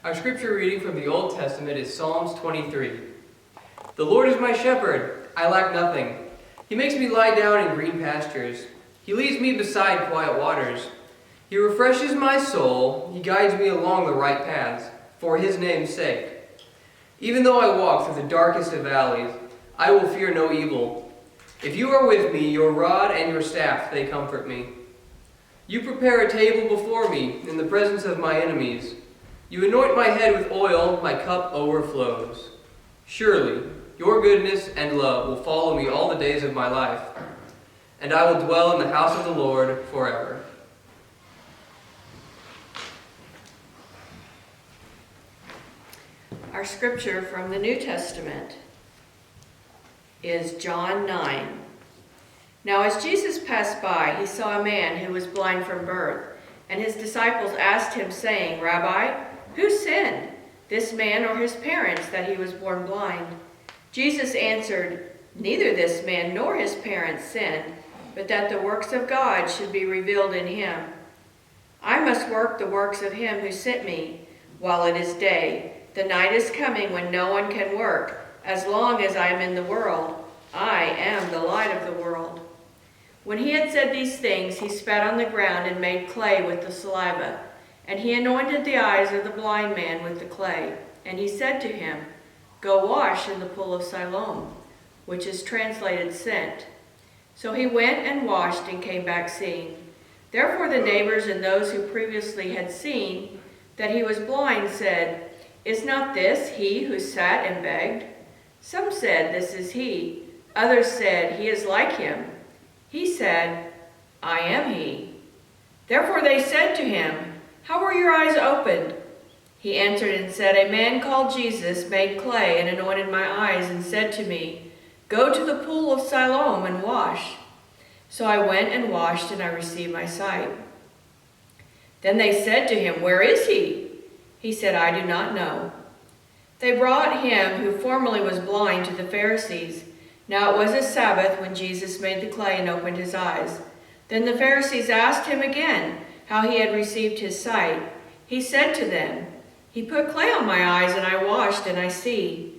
Our scripture reading from the Old Testament is Psalms 23. The Lord is my shepherd, I lack nothing. He makes me lie down in green pastures. He leads me beside quiet waters. He refreshes my soul. He guides me along the right paths, for his name's sake. Even though I walk through the darkest of valleys, I will fear no evil. If you are with me, your rod and your staff, they comfort me. You prepare a table before me in the presence of my enemies. You anoint my head with oil, my cup overflows. Surely, your goodness and love will follow me all the days of my life, and I will dwell in the house of the Lord forever. Our scripture from the New Testament is John 9. Now as Jesus passed by, he saw a man who was blind from birth, and his disciples asked him, saying, Rabbi, who sinned, this man or his parents, that he was born blind? Jesus answered, Neither this man nor his parents sinned, but that the works of God should be revealed in him. I must work the works of him who sent me while it is day. The night is coming when no one can work. As long as I am in the world, I am the light of the world. When he had said these things, he spat on the ground and made clay with the saliva. And he anointed the eyes of the blind man with the clay. And he said to him, Go wash in the pool of Siloam, which is translated sent. So he went and washed and came back seeing. Therefore the neighbors and those who previously had seen that he was blind said, Is not this he who sat and begged? Some said, This is he. Others said, He is like him. He said, I am he. Therefore they said to him, How were your eyes opened? He answered and said, A man called Jesus made clay and anointed my eyes and said to me, Go to the pool of Siloam and wash. So I went and washed, and I received my sight. Then they said to him, Where is he? He said, I do not know. They brought him who formerly was blind to the Pharisees. Now it was a Sabbath when Jesus made the clay and opened his eyes. Then the Pharisees asked him again how he had received his sight. He said to them, He put clay on my eyes, and I washed, and I see.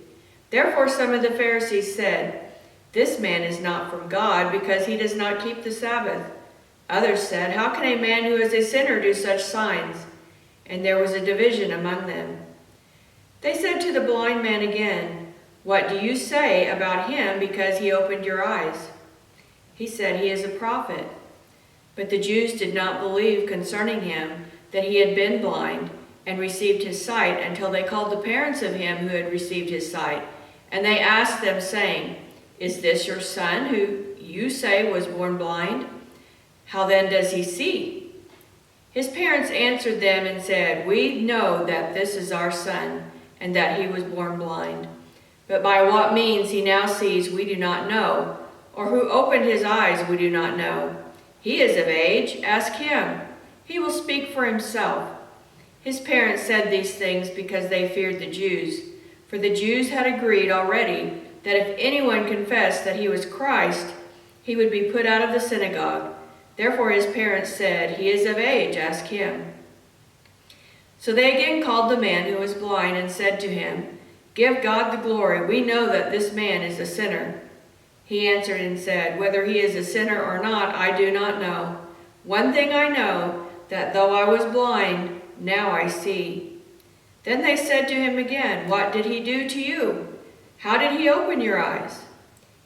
Therefore some of the Pharisees said, This man is not from God, because he does not keep the Sabbath. Others said, How can a man who is a sinner do such signs? And there was a division among them. They said to the blind man again, What do you say about him because he opened your eyes? He said, He is a prophet. But the Jews did not believe concerning him that he had been blind and received his sight until they called the parents of him who had received his sight. And they asked them, saying, Is this your son who you say was born blind? How then does he see? His parents answered them and said, We know that this is our son, and that he was born blind. But by what means he now sees we do not know, or who opened his eyes we do not know. He is of age, ask him. He will speak for himself. His parents said these things because they feared the Jews, for the Jews had agreed already that if anyone confessed that he was Christ, he would be put out of the synagogue. Therefore his parents said, He is of age, ask him. So they again called the man who was blind and said to him, Give God the glory. We know that this man is a sinner. He answered and said, Whether he is a sinner or not, I do not know. One thing I know, that though I was blind, now I see. Then they said to him again, What did he do to you? How did he open your eyes?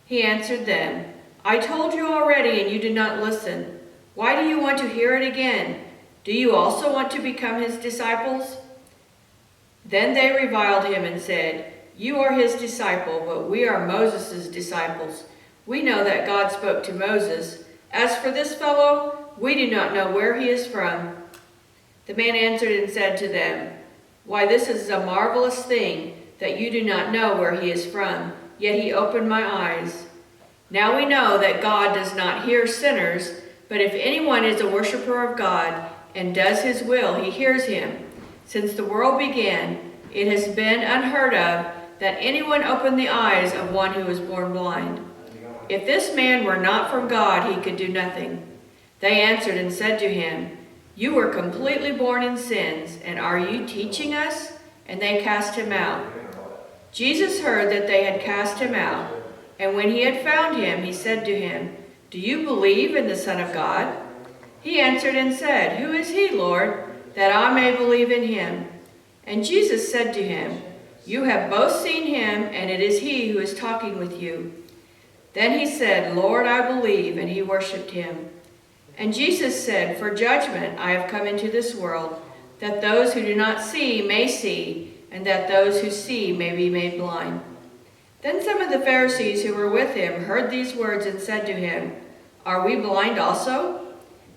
He answered them, I told you already, and you did not listen. Why do you want to hear it again? Do you also want to become his disciples? Then they reviled him and said, You are his disciple, but we are Moses' disciples. We know that God spoke to Moses. As for this fellow, we do not know where he is from. The man answered and said to them, Why, this is a marvelous thing, that you do not know where he is from, yet he opened my eyes. Now we know that God does not hear sinners, but if anyone is a worshiper of God and does his will, he hears him. Since the world began, it has been unheard of that anyone opened the eyes of one who was born blind. If this man were not from God, he could do nothing. They answered and said to him, You were completely born in sins, and are you teaching us? and they cast him out. Jesus heard that they had cast him out, and when he had found him, he said to him, "Do you believe in the Son of God?" He answered and said, "Who is he, Lord, that I may believe in him?" And Jesus said to him, "You have both seen him, and it is he who is talking with you." Then he said, "Lord, I believe," and he worshipped him. And Jesus said, "For judgment I have come into this world, that those who do not see may see, and that those who see may be made blind." Then some of the Pharisees who were with him heard these words and said to him, "Are we blind also?"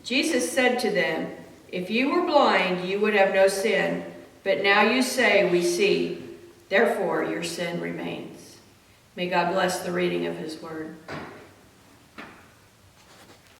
Jesus said to them, "If you were blind, you would have no sin, but now you say, 'We see.' Therefore your sin remains." May God bless the reading of his word.